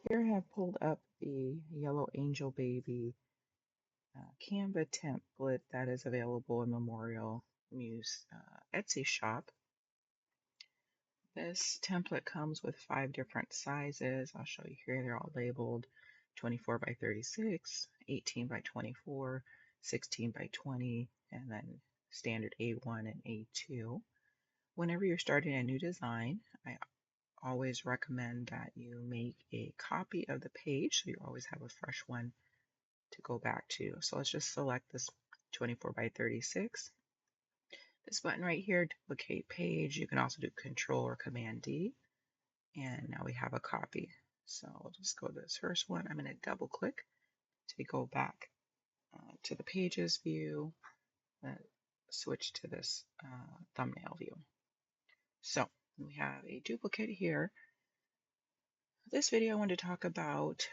Here I have pulled up the Yellow Angel Baby Canva template that is available in Memorial Muse Etsy shop. This template comes with 5 different sizes. I'll show you here. They're all labeled 24 by 36, 18 by 24, 16 by 20, and then standard A1 and A2. Whenever you're starting a new design, I always recommend that you make a copy of the page so you always have a fresh one to go back to. So let's just select this 24 by 36. This button right here, duplicate page. You can also do Control or Command D. And now we have a copy. So we'll just go to this first one. I'm going to double click to go back to the pages view, switch to this thumbnail view. So we have a duplicate here. This video I want to talk about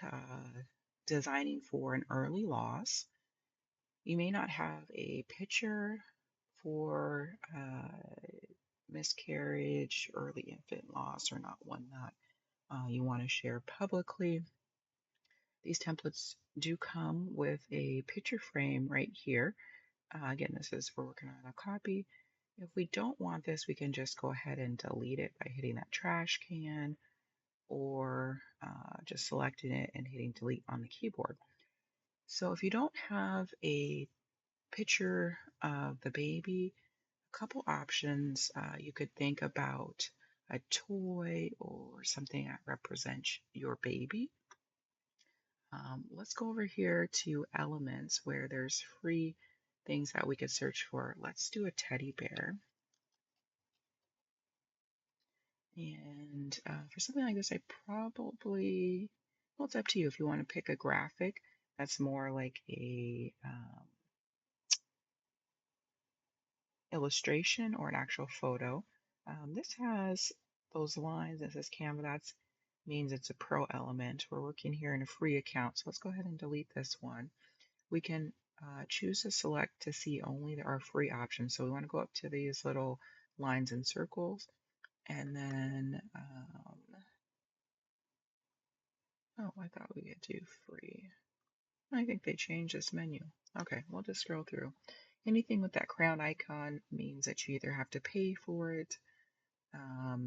designing for an early loss. You may not have a picture for miscarriage, early infant loss, or not one that you want to share publicly. These templates do come with a picture frame right here. Again, this is for working on a copy. If we don't want this, we can just go ahead and delete it by hitting that trash can or just selecting it and hitting delete on the keyboard. So if you don't have a picture of the baby, a couple options. You could think about a toy or something that represents your baby. Let's go over here to elements where there's free things that we could search for. Let's do a teddy bear. And for something like this, I probably, well, it's up to you if you want to pick a graphic that's more like a illustration or an actual photo. This has those lines. This says Canva. That means it's a pro element. We're working here in a free account. So let's go ahead and delete this one. We can choose to select to see only our free options. So we want to go up to these little lines and circles. And then, oh, I thought we could do free. I think they changed this menu. Okay, we'll just scroll through. Anything with that crown icon means that you either have to pay for it or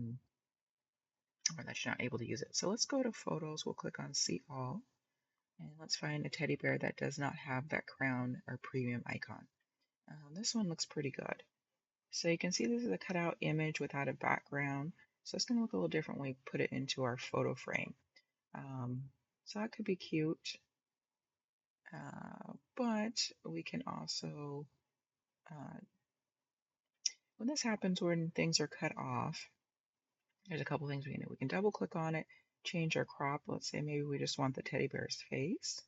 that you're not able to use it. So let's go to photos. We'll click on see all and let's find a teddy bear that does not have that crown or premium icon. This one looks pretty good. So you can see this is a cutout image without a background. So it's going to look a little different when we put it into our photo frame. So that could be cute. But we can also, when this happens when things are cut off, there's a couple things we can do. We can double click on it, change our crop. Let's say maybe we just want the teddy bear's face.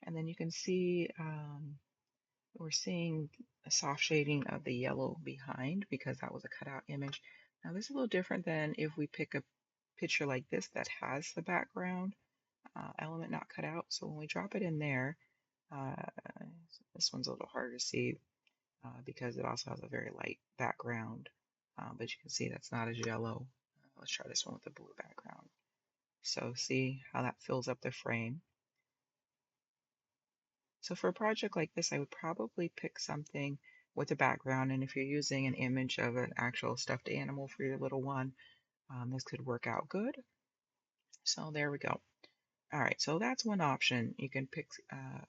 And then you can see we're seeing a soft shading of the yellow behind because that was a cutout image. Now this is a little different than if we pick a picture like this that has the background element not cut out. So when we drop it in there, this one's a little harder to see because it also has a very light background. But you can see that's not as yellow. Let's try this one with the blue background. So see how that fills up the frame. So for a project like this, I would probably pick something with a background. And if you're using an image of an actual stuffed animal for your little one, this could work out good. So there we go. All right, so that's one option. You can pick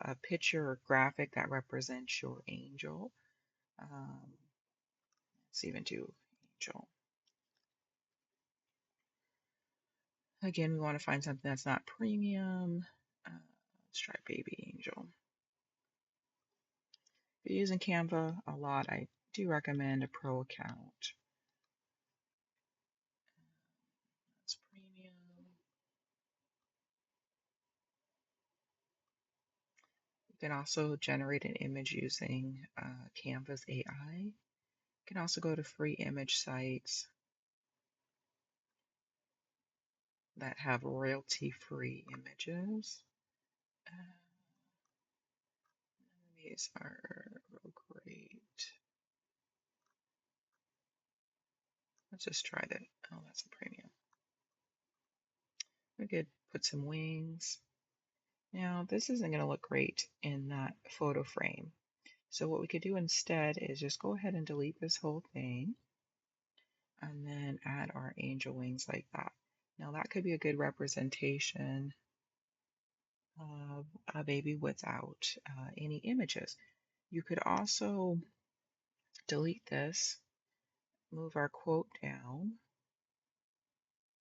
a picture or graphic that represents your angel. Let's even do angel. Again, we want to find something that's not premium. Let's try baby angel. If you're using Canva a lot, I do recommend a pro account. That's premium. You can also generate an image using Canva's AI. You can also go to free image sites that have royalty-free images. These are real great. Let's just try that. Oh, that's a premium. We could put some wings. Now, this isn't going to look great in that photo frame. So what we could do instead is just go ahead and delete this whole thing and then add our angel wings like that. Now that could be a good representation of a baby without any images. You could also delete this, move our quote down,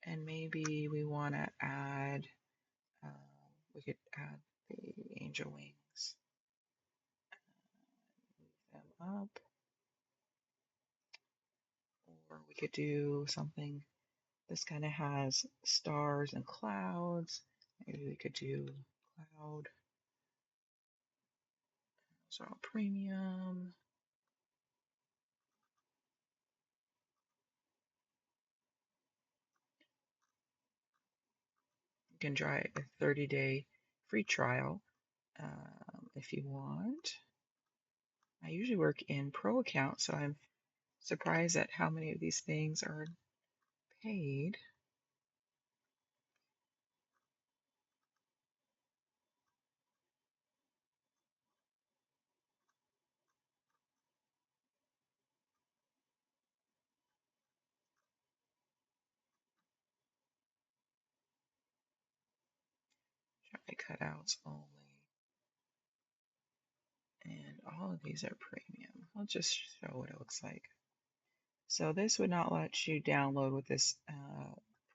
and maybe we want to add, we could add the angel wings, move them up, or we could do something. This kind of has stars and clouds. Maybe we could do cloud. So premium. You can try a 30-day free trial if you want. I usually work in pro account, so I'm surprised at how many of these things are paid. Try cutouts only. And all of these are premium. I'll just show what it looks like. So this would not let you download with this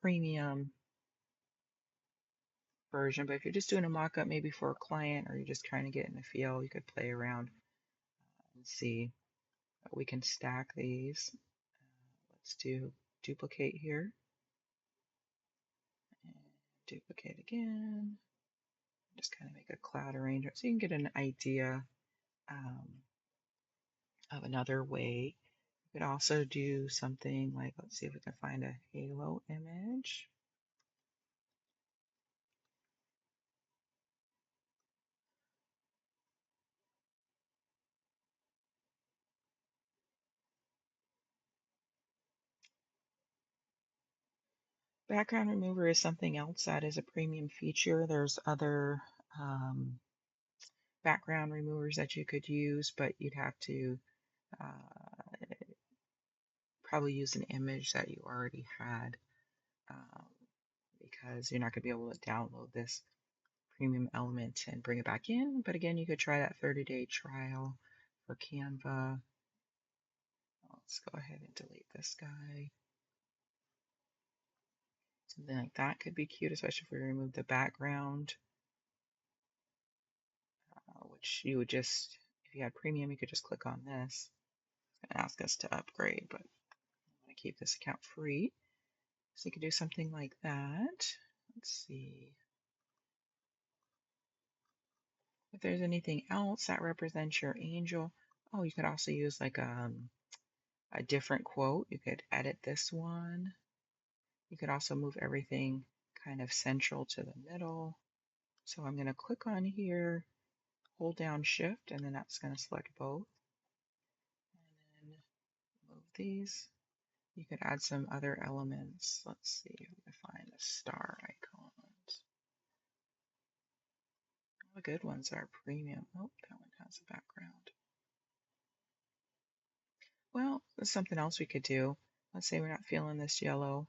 premium version, but if you're just doing a mock-up maybe for a client or you're just trying to get in the feel, you could play around and see. We can stack these. Let's do duplicate here. And duplicate again. Just kind of make a cloud arrangement so you can get an idea of another way. You could also do something like, let's see if we can find a halo image. Background remover is something else that is a premium feature. There's other background removers that you could use, but you'd have to probably use an image that you already had because you're not going to be able to download this premium element and bring it back in. But again, you could try that 30-day trial for Canva. Let's go ahead and delete this guy. Something like that could be cute, especially if we remove the background, which you would just, if you had premium, you could just click on this. It's going to ask us to upgrade, but I'm going to keep this account free. So you could do something like that. Let's see if there's anything else that represents your angel. Oh, you could also use like a different quote. You could edit this one. You could also move everything kind of central to the middle. So I'm going to click on here, hold down shift, and then that's going to select both. And then move these. You could add some other elements. Let's see if we can find the star icons. All the good ones are premium. Oh, that one has a background. Well, there's something else we could do. Let's say we're not feeling this yellow.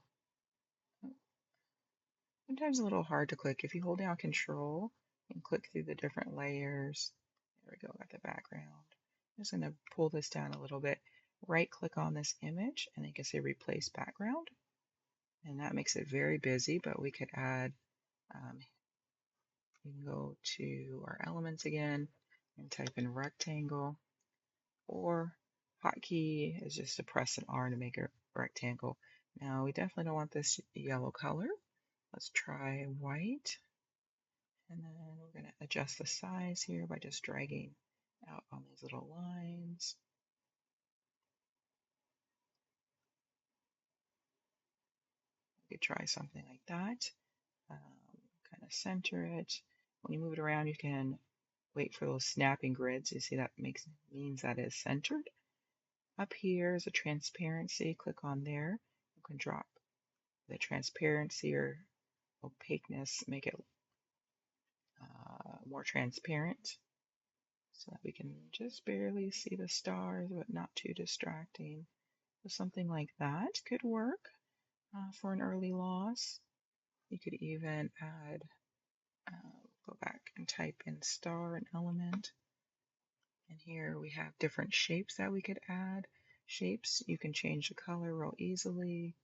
Sometimes a little hard to click. If you hold down Control and click through the different layers, there we go, got the background. I'm just going to pull this down a little bit. Right click on this image and you can say Replace Background. And that makes it very busy, but we could add, you can go to our elements again and type in rectangle, or hotkey is just to press an R to make a rectangle. Now we definitely don't want this yellow color. Let's try white. And then we're going to adjust the size here by just dragging out on these little lines. You could try something like that. Kind of center it. When you move it around, you can wait for those snapping grids. You see that means that it's centered. Up here is a transparency. Click on there. You can drop the transparency or opaqueness, make it more transparent so that we can just barely see the stars, but not too distracting. So something like that could work for an early loss. You could even add, go back and type in star and element. And here we have different shapes that we could add. Shapes, you can change the color real easily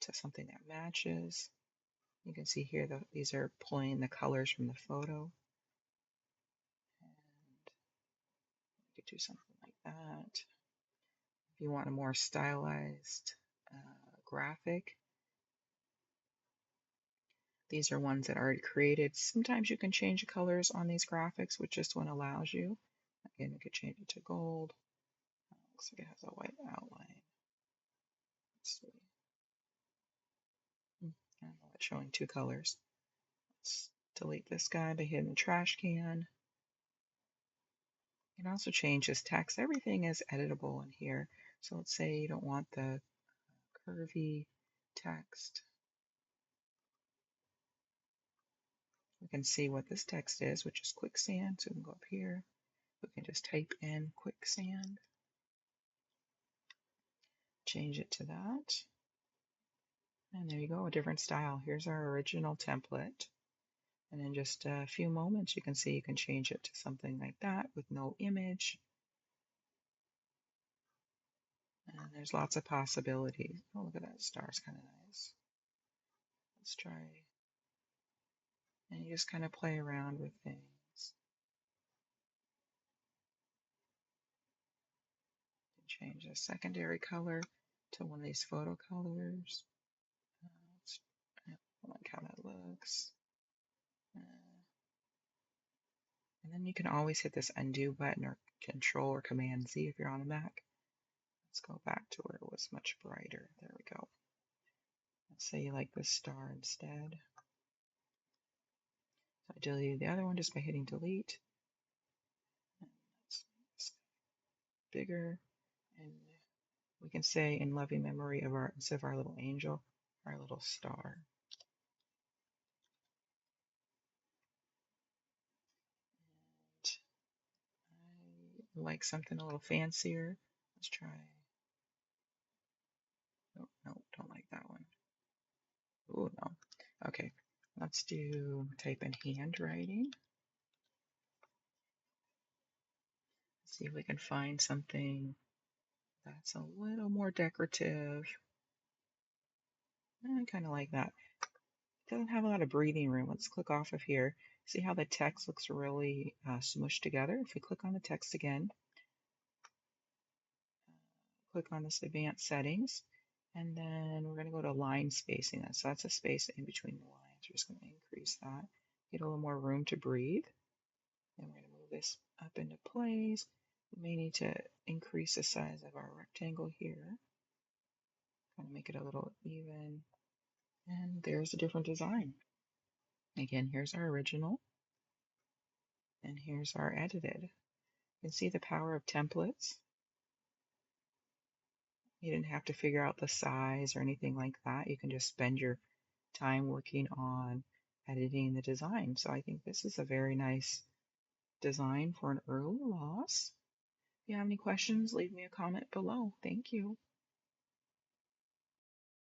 to something that matches. You can see here that these are pulling the colors from the photo. And we could do something like that. If you want a more stylized graphic, these are ones that are already created. Sometimes you can change the colors on these graphics, which this one allows you. Again, you could change it to gold. Looks like it has a white outline. Let's see. I don't know, it's showing two colors. Let's delete this guy by hitting the trash can. You can also change this text. Everything is editable in here. So let's say you don't want the curvy text. We can see what this text is, which is quicksand. So we can go up here. We can just type in quicksand. Change it to that. And there you go, a different style. Here's our original template. And in just a few moments, you can see you can change it to something like that with no image. And there's lots of possibilities. Oh, look at that star, it's kind of nice. Let's try. And you just kind of play around with things. Change the secondary color to one of these photo colors. I like how that looks. And then you can always hit this undo button or Control or Command Z if you're on a Mac. Let's go back to where it was much brighter. There we go. Let's say you like this star instead. So I deleted the other one just by hitting delete. And that's bigger. And we can say in loving memory of our, instead of our little angel, our little star. I like something a little fancier. Let's try. Oh, no, don't like that one. Oh, no. Okay, let's do type in handwriting. See if we can find something that's a little more decorative. I kind of like that. It doesn't have a lot of breathing room. Let's click off of here. See how the text looks really smushed together? If we click on the text again, click on this advanced settings, and then we're going to go to line spacing. So that's a space in between the lines. We're just going to increase that, get a little more room to breathe. And we're going to move this up into place. We may need to increase the size of our rectangle here. Kind of make it a little even. And there's a different design. Again, here's our original. And here's our edited. You can see the power of templates. You didn't have to figure out the size or anything like that. You can just spend your time working on editing the design. So I think this is a very nice design for an early loss. If you have any questions, leave me a comment below. Thank you.